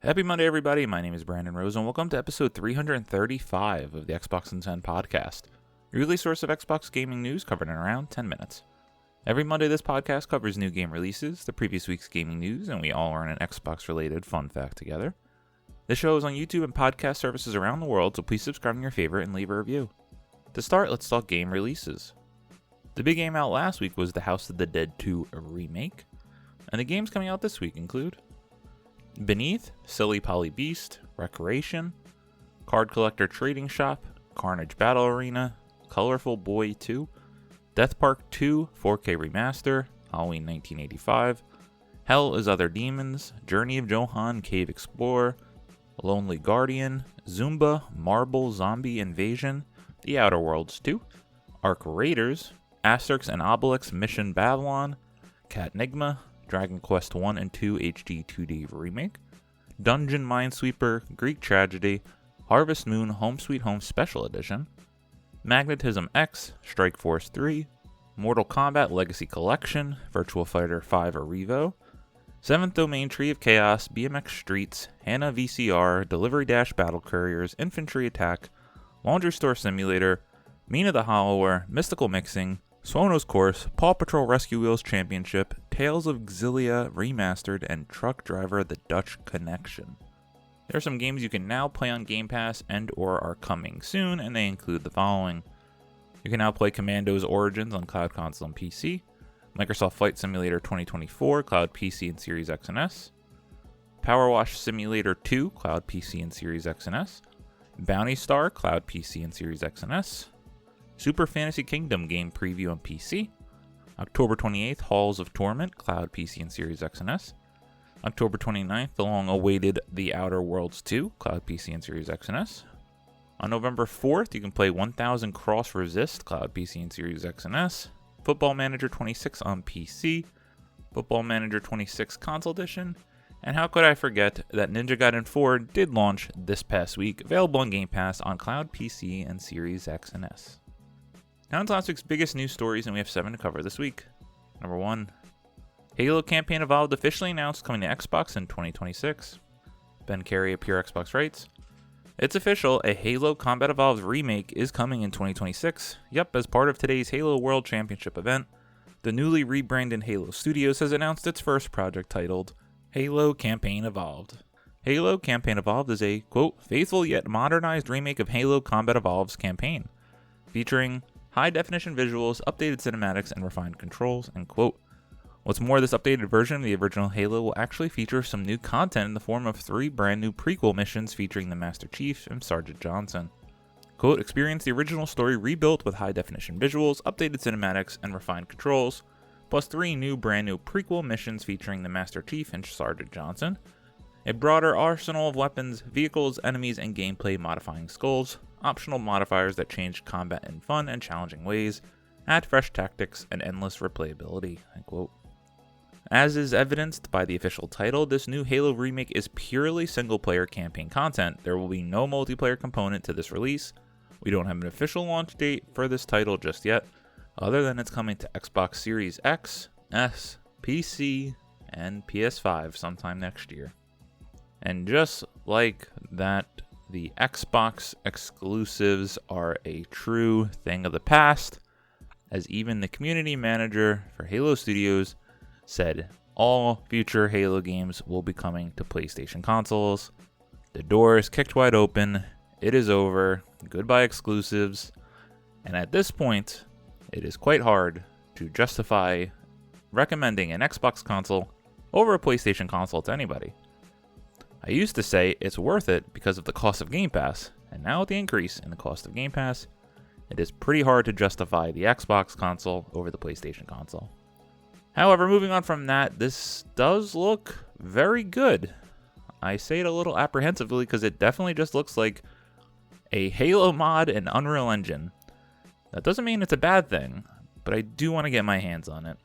Happy Monday, everybody. My name is Brandon Rose, and welcome to episode 335 of the Xbox and 10 podcast, your weekly source of Xbox gaming news covered in around 10 minutes. Every Monday, this podcast covers new game releases, the previous week's gaming news, and we all learn an Xbox-related fun fact together. This show is on YouTube and podcast services around the world, so please subscribe to your favorite and leave a review. To start, let's talk game releases. The big game out last week was The House of the Dead 2 Remake, and the games coming out this week include Beneath, Silly Polly Beast, Recreation, Card Collector Trading Shop, Carnage Battle Arena, Colorful Boy 2, Death Park 2 4K Remaster, Halloween 1985, Hell is Other Demons, Journey of Johan Cave Explorer, Lonely Guardian, Zumba Marble Zombie Invasion, The Outer Worlds 2, Arc Raiders, Asterix and Obelix Mission Babylon, Catnigma, Dragon Quest 1 and 2 HD 2D Remake, Dungeon Minesweeper, Greek Tragedy, Harvest Moon Home Sweet Home Special Edition, Magnetism X, Strike Force 3, Mortal Kombat Legacy Collection, Virtua Fighter 5 Revo, 7th Domain Tree of Chaos, BMX Streets, Hannah VCR, Delivery Dash Battle Couriers, Infantry Attack, Laundry Store Simulator, Mina the Hollower, Mystical Mixing, Swono's Course, Paw Patrol Rescue Wheels Championship, Tales of Xillia Remastered, and Truck Driver The Dutch Connection. There are some games you can now play on Game Pass and or are coming soon, and they include the following. You can now play Commandos Origins on Cloud Console and PC, Microsoft Flight Simulator 2024, Cloud PC and Series X and S, Power Wash Simulator 2, Cloud PC and Series X and S, Bounty Star, Cloud PC and Series X and S, Super Fantasy Kingdom game preview on PC, October 28th, Halls of Torment, Cloud PC and Series X and S, October 29th, the long-awaited The Outer Worlds 2, Cloud PC and Series X and S. On November 4th, you can play 1000 Cross Resist, Cloud PC and Series X and S, Football Manager 26 on PC, Football Manager 26 Console Edition, and how could I forget that Ninja Gaiden 4 did launch this past week, available on Game Pass on Cloud PC and Series X and S. Now into last week's biggest news stories, and we have 7 to cover this week. Number 1. Halo Campaign Evolved officially announced coming to Xbox in 2026. Ben Carey of Pure Xbox writes, "It's official, a Halo Combat Evolved remake is coming in 2026. Yep, as part of today's Halo World Championship event, the newly rebranded Halo Studios has announced its first project titled Halo Campaign Evolved. Halo Campaign Evolved is a, quote, faithful yet modernized remake of Halo Combat Evolved's campaign, featuring high-definition visuals, updated cinematics, and refined controls," end quote. What's more, this updated version of the original Halo will actually feature some new content in the form of 3 brand new prequel missions featuring the Master Chief and Sergeant Johnson. Quote, experience the original story rebuilt with high-definition visuals, updated cinematics, and refined controls, plus 3 new brand new prequel missions featuring the Master Chief and Sergeant Johnson, a broader arsenal of weapons, vehicles, enemies, and gameplay modifying skulls, optional modifiers that change combat in fun and challenging ways, add fresh tactics, and endless replayability, end quote. As is evidenced by the official title, this new Halo remake is purely single-player campaign content. There will be no multiplayer component to this release. We don't have an official launch date for this title just yet, other than it's coming to Xbox Series X, S, PC, and PS5 sometime next year. And just like that, the Xbox exclusives are a true thing of the past, as even the community manager for Halo Studios said all future Halo games will be coming to PlayStation consoles. The door is kicked wide open. It is over. Goodbye exclusives. And at this point, it is quite hard to justify recommending an Xbox console over a PlayStation console to anybody. I used to say it's worth it because of the cost of Game Pass, and now with the increase in the cost of Game Pass, it is pretty hard to justify the Xbox console over the PlayStation console. However, moving on from that, this does look very good. I say it a little apprehensively because it definitely just looks like a Halo mod in Unreal Engine. That doesn't mean it's a bad thing, but I do want to get my hands on it.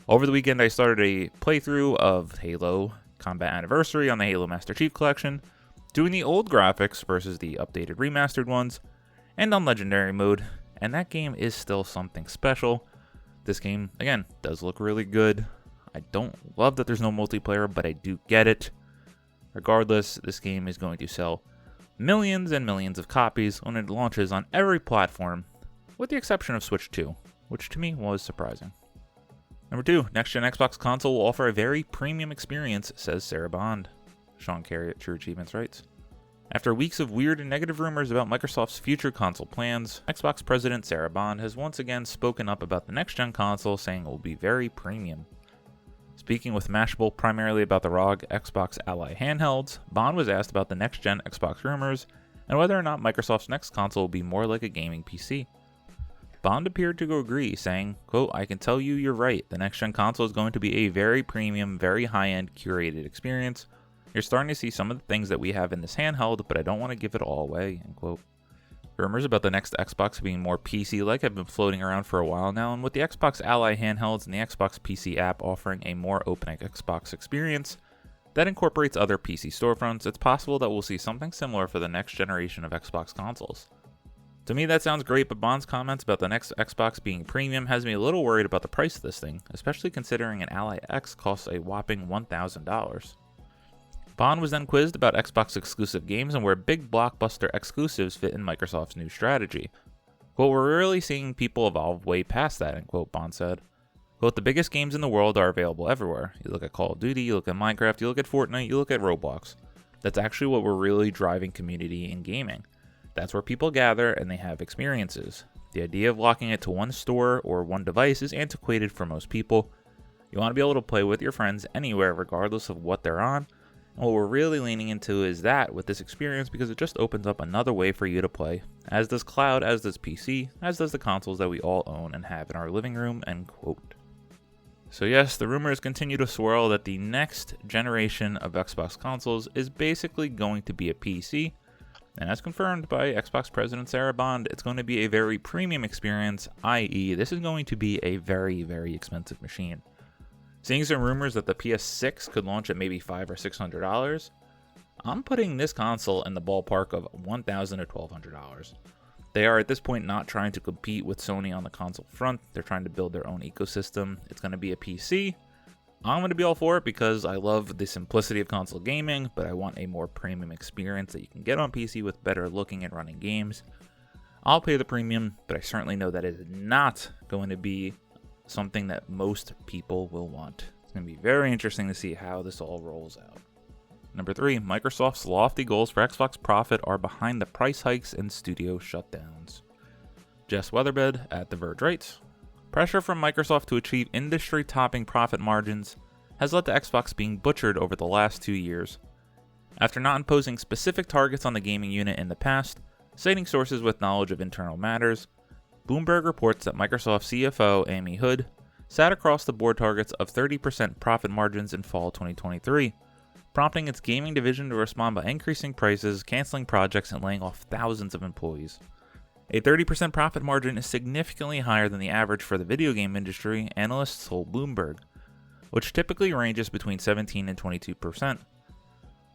Over the weekend, I started a playthrough of Halo Combat Anniversary on the Halo Master Chief Collection, doing the old graphics versus the updated remastered ones, and on Legendary mode, and that game is still something special. This game, again, does look really good. I don't love that there's no multiplayer, but I do get it. Regardless, this game is going to sell millions and millions of copies when it launches on every platform, with the exception of Switch 2, which to me was surprising. Number 2, next-gen Xbox console will offer a very premium experience, says Sarah Bond. Sean Carey at True Achievements writes. After weeks of weird and negative rumors about Microsoft's future console plans, Xbox President Sarah Bond has once again spoken up about the next-gen console, saying it will be very premium. Speaking with Mashable primarily about the ROG Xbox Ally handhelds, Bond was asked about the next-gen Xbox rumors and whether or not Microsoft's next console will be more like a gaming PC. Bond appeared to agree, saying, quote, "I can tell you you're right. The next-gen console is going to be a very premium, very high-end, curated experience. You're starting to see some of the things that we have in this handheld, but I don't want to give it all away," end quote. Rumors about the next Xbox being more PC-like have been floating around for a while now, and with the Xbox Ally handhelds and the Xbox PC app offering a more open Xbox experience that incorporates other PC storefronts, it's possible that we'll see something similar for the next generation of Xbox consoles. To me, that sounds great, but Bond's comments about the next Xbox being premium has me a little worried about the price of this thing, especially considering an Ally X costs a whopping $1,000. Bond was then quizzed about Xbox exclusive games and where big blockbuster exclusives fit in Microsoft's new strategy. Quote, "We're really seeing people evolve way past that," end quote, Bond said. Quote, "The biggest games in the world are available everywhere. You look at Call of Duty, you look at Minecraft, you look at Fortnite, you look at Roblox. That's actually what we're really driving community in gaming. That's where people gather and they have experiences. The idea of locking it to one store or one device is antiquated for most people. You want to be able to play with your friends anywhere regardless of what they're on. And what we're really leaning into is that with this experience because it just opens up another way for you to play, as does cloud, as does PC, as does the consoles that we all own and have in our living room," end quote. So yes, the rumors continue to swirl that the next generation of Xbox consoles is basically going to be a PC, and as confirmed by Xbox President Sarah Bond, it's going to be a very premium experience, i.e. this is going to be a very, very expensive machine. Seeing some rumors that the PS6 could launch at maybe $500 or $600, I'm putting this console in the ballpark of $1,000 to $1,200. They are at this point not trying to compete with Sony on the console front. They're trying to build their own ecosystem. It's going to be a PC. I'm going to be all for it because I love the simplicity of console gaming, but I want a more premium experience that you can get on PC with better looking and running games. I'll pay the premium, but I certainly know that it is not going to be something that most people will want. It's going to be very interesting to see how this all rolls out. Number 3, Microsoft's lofty goals for Xbox profit are behind the price hikes and studio shutdowns. Jess Weatherbed at The Verge writes, "Pressure from Microsoft to achieve industry-topping profit margins has led to Xbox being butchered over the last 2 years. After not imposing specific targets on the gaming unit in the past, citing sources with knowledge of internal matters, Bloomberg reports that Microsoft CFO Amy Hood sat across the board targets of 30% profit margins in fall 2023, prompting its gaming division to respond by increasing prices, canceling projects, and laying off thousands of employees. A 30% profit margin is significantly higher than the average for the video game industry, analysts told Bloomberg, which typically ranges between 17 and 22%.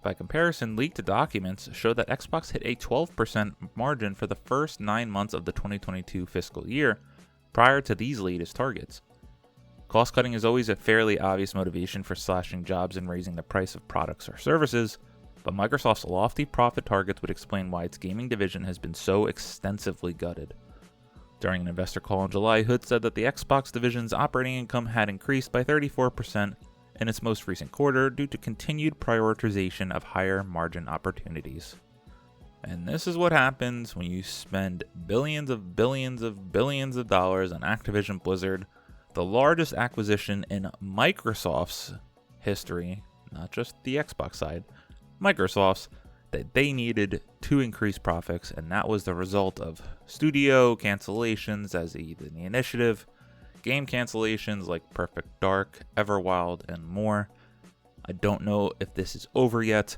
By comparison, leaked documents show that Xbox hit a 12% margin for the first 9 months of the 2022 fiscal year, prior to these latest targets. Cost cutting is always a fairly obvious motivation for slashing jobs and raising the price of products or services, but Microsoft's lofty profit targets would explain why its gaming division has been so extensively gutted. During an investor call in July, Hood said that the Xbox division's operating income had increased by 34% in its most recent quarter due to continued prioritization of higher margin opportunities. And this is what happens when you spend billions of dollars on Activision Blizzard, the largest acquisition in Microsoft's history, not just the Xbox side, Microsoft's, that they needed to increase profits, and that was the result of studio cancellations as the initiative, game cancellations like Perfect Dark, Everwild, and more. I don't know if this is over yet,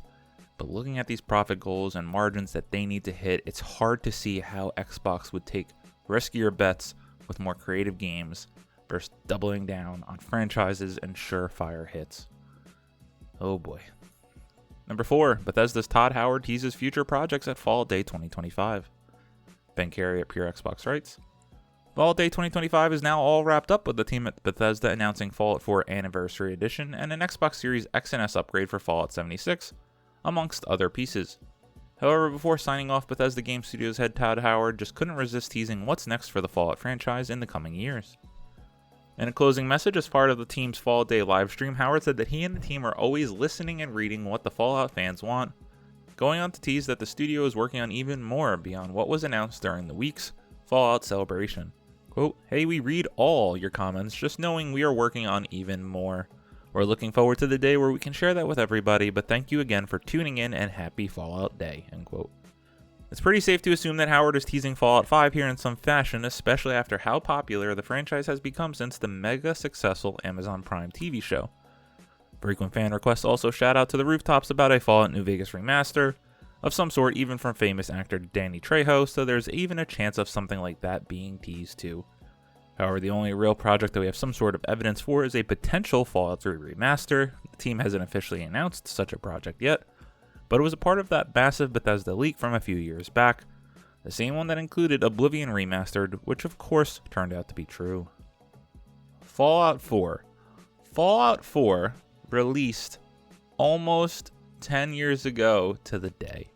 but looking at these profit goals and margins that they need to hit, it's hard to see how Xbox would take riskier bets with more creative games versus doubling down on franchises and surefire hits. Oh boy. Number 4, Bethesda's Todd Howard teases future projects at Fall Day 2025. Ben Carey at Pure Xbox writes, Fallout Day 2025 is now all wrapped up with the team at Bethesda announcing Fallout 4 Anniversary Edition and an Xbox Series X and S upgrade for Fallout 76, amongst other pieces. However, before signing off, Bethesda Game Studios head Todd Howard just couldn't resist teasing what's next for the Fallout franchise in the coming years. In a closing message as part of the team's Fall Day livestream, Howard said that he and the team are always listening and reading what the Fallout fans want, going on to tease that the studio is working on even more beyond what was announced during the week's Fallout celebration. Quote, "Hey, we read all your comments, just knowing we are working on even more. We're looking forward to the day where we can share that with everybody, but thank you again for tuning in and happy Fallout Day," end quote. It's pretty safe to assume that Howard is teasing Fallout 5 here in some fashion, especially after how popular the franchise has become since the mega successful Amazon Prime TV show. Frequent fan requests also shout out to the rooftops about a Fallout New Vegas remaster of some sort, even from famous actor Danny Trejo, so there's even a chance of something like that being teased too. However, the only real project that we have some sort of evidence for is a potential Fallout 3 remaster. The team hasn't officially announced such a project yet, but it was a part of that massive Bethesda leak from a few years back, the same one that included Oblivion Remastered, which of course turned out to be true. Fallout 4. Fallout 4 released almost 10 years ago to the day.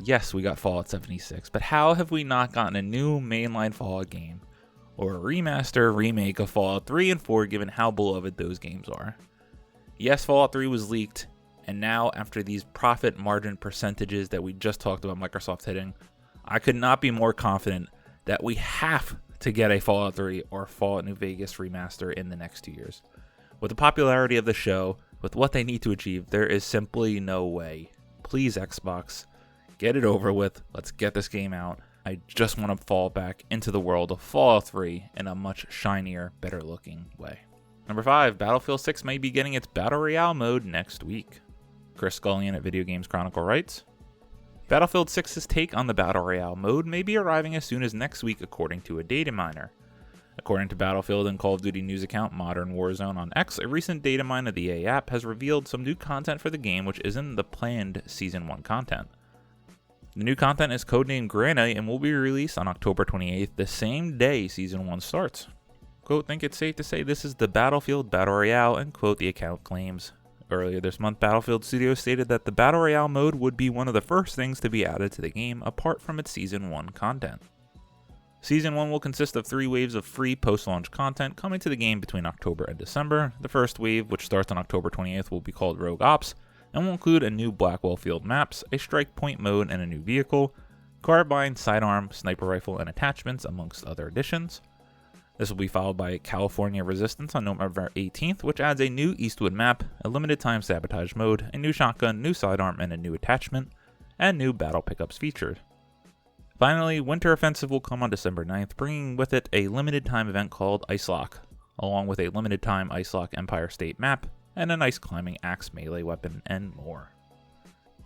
Yes, we got Fallout 76, but how have we not gotten a new mainline Fallout game, or a remaster, remake of Fallout 3 and 4 given how beloved those games are? Yes, Fallout 3 was leaked, and now after these profit margin percentages that we just talked about Microsoft hitting, I could not be more confident that we have to get a Fallout 3 or Fallout New Vegas remaster in the next 2 years. With the popularity of the show, with what they need to achieve, there is simply no way. Please, Xbox, get it over with. Let's get this game out. I just want to fall back into the world of Fallout 3 in a much shinier, better looking way. Number 5, Battlefield 6 may be getting its Battle Royale mode next week. Chris Scullion at Video Games Chronicle writes, Battlefield 6's take on the Battle Royale mode may be arriving as soon as next week according to a data miner. According to Battlefield and Call of Duty news account Modern Warzone on X, a recent data mine of the EA app has revealed some new content for the game which isn't the planned Season 1 content. The new content is codenamed Granite and will be released on October 28th, the same day Season 1 starts. Quote, "Think it's safe to say this is the Battlefield Battle Royale," end quote, the account claims. Earlier this month, Battlefield Studios stated that the Battle Royale mode would be one of the first things to be added to the game apart from its Season 1 content. Season 1 will consist of 3 waves of free post-launch content coming to the game between October and December. The first wave, which starts on October 20th, will be called Rogue Ops, and will include a new Blackwell Field maps, a strike point mode and a new vehicle, carbine, sidearm, sniper rifle, and attachments, amongst other additions. This will be followed by California Resistance on November 18th, which adds a new Eastwood map, a limited time sabotage mode, a new shotgun, new sidearm, and a new attachment, and new battle pickups featured. Finally, Winter Offensive will come on December 9th, bringing with it a limited time event called Ice Lock, along with a limited time Ice Lock Empire State map, and a nice climbing axe melee weapon, and more.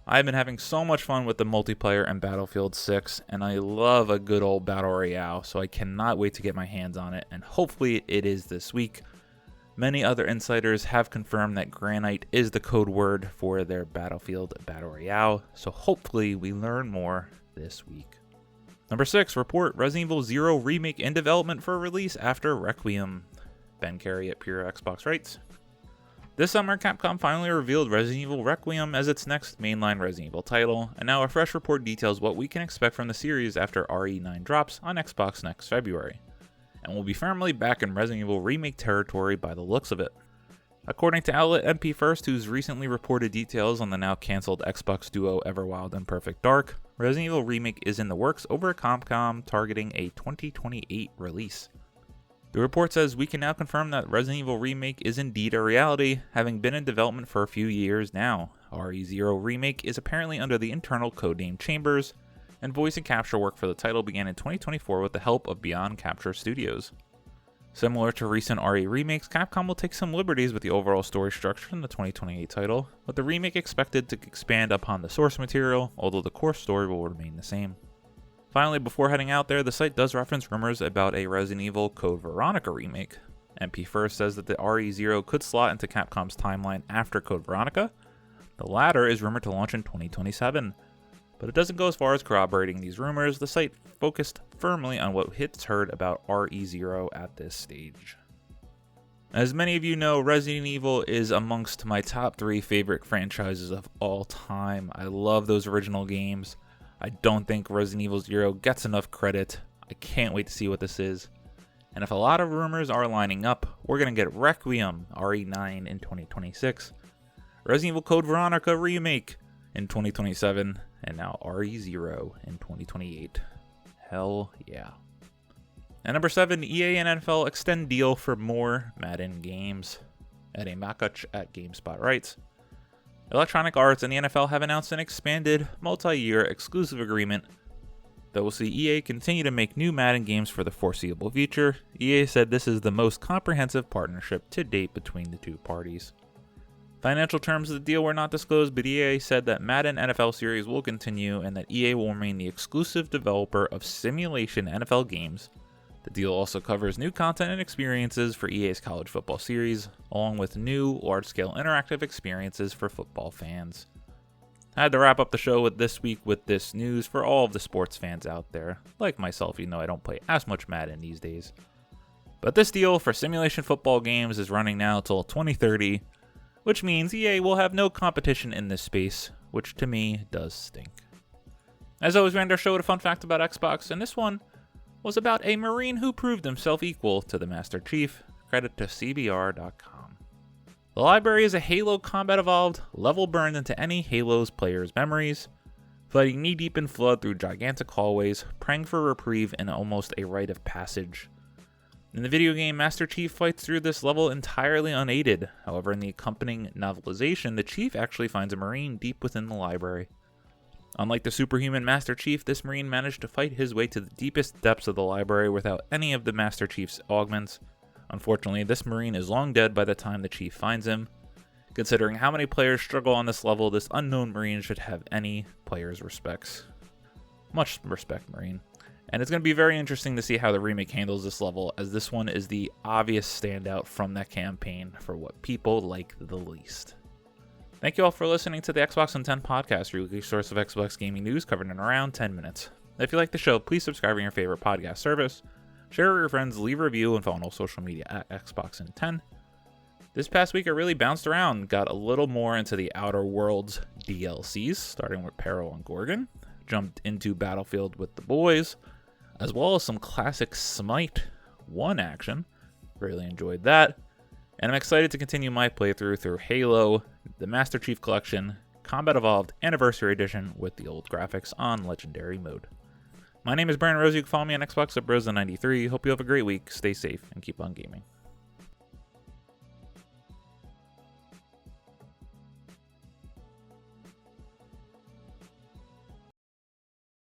I've been having so much fun with the multiplayer in Battlefield 6, and I love a good old Battle Royale, so I cannot wait to get my hands on it, and hopefully it is this week. Many other insiders have confirmed that Granite is the code word for their Battlefield Battle Royale, so hopefully we learn more this week. Number 6, report Resident Evil 0 remake in development for release after Requiem. Ben Carey at Pure Xbox writes, this summer, Capcom finally revealed Resident Evil Requiem as its next mainline Resident Evil title, and now a fresh report details what we can expect from the series after RE9 drops on Xbox next February, and we'll be firmly back in Resident Evil Remake territory by the looks of it. According to outlet MP First, who's recently reported details on the now cancelled Xbox duo Everwild and Perfect Dark, Resident Evil Remake is in the works over at Capcom, targeting a 2028 release. The report says we can now confirm that Resident Evil Remake is indeed a reality, having been in development for a few years now. RE0 Remake is apparently under the internal codename Chambers, and voice and capture work for the title began in 2024 with the help of Beyond Capture Studios. Similar to recent RE remakes, Capcom will take some liberties with the overall story structure in the 2028 title, with the remake expected to expand upon the source material, although the core story will remain the same. Finally, before heading out there, the site does reference rumors about a Resident Evil Code Veronica remake. MP First says that the RE0 could slot into Capcom's timeline after Code Veronica. The latter is rumored to launch in 2027. But it doesn't go as far as corroborating these rumors. The site focused firmly on what it's heard about RE0 at this stage. As many of you know, Resident Evil is amongst my top 3 favorite franchises of all time. I love those original games. I don't think Resident Evil 0 gets enough credit. I can't wait to see what this is. And if a lot of rumors are lining up, we're going to get Requiem RE9 in 2026, Resident Evil Code Veronica Remake in 2027, and now RE0 in 2028. Hell yeah. At number 7, EA and NFL extend deal for more Madden games. Eddie Makuch at GameSpot writes, Electronic Arts and the NFL have announced an expanded, multi-year exclusive agreement that will see EA continue to make new Madden games for the foreseeable future. EA said this is the most comprehensive partnership to date between the two parties. Financial terms of the deal were not disclosed, but EA said that Madden NFL series will continue and that EA will remain the exclusive developer of simulation NFL games. The deal also covers new content and experiences for EA's college football series, along with new, large-scale interactive experiences for football fans. I had to wrap up the show with this week with this news for all of the sports fans out there. Like myself, you know I don't play as much Madden these days. But this deal for simulation football games is running now till 2030, which means EA will have no competition in this space, which to me does stink. As always, we end our show with a fun fact about Xbox, and this one was about a Marine who proved himself equal to the Master Chief. Credit to CBR.com. The library is a Halo combat evolved, level burned into any Halo's player's memories, fighting knee-deep in flood through gigantic hallways, praying for reprieve and almost a rite of passage. In the video game, Master Chief fights through this level entirely unaided. However, in the accompanying novelization, the Chief actually finds a Marine deep within the library. Unlike the superhuman Master Chief, this Marine managed to fight his way to the deepest depths of the library without any of the Master Chief's augments. Unfortunately, this Marine is long dead by the time the Chief finds him. Considering how many players struggle on this level, this unknown Marine should have any player's respects. Much respect, Marine. And it's going to be very interesting to see how the remake handles this level, as this one is the obvious standout from that campaign for what people like the least. Thank you all for listening to the Xbox on 10 podcast, your weekly source of Xbox gaming news covered in around 10 minutes. If you like the show, please subscribe on your favorite podcast service, share with your friends, leave a review, and follow on all social media at Xbox on 10. This past week I really bounced around, got a little more into the Outer Worlds DLCs, starting with Peril on Gorgon, jumped into Battlefield with the boys, as well as some classic Smite 1 action. Really enjoyed that. And I'm excited to continue my playthrough through Halo, the Master Chief Collection, Combat Evolved Anniversary Edition with the old graphics on Legendary Mode. My name is Brandon Rose. You can follow me on Xbox at Broza93. Hope you have a great week. Stay safe and keep on gaming.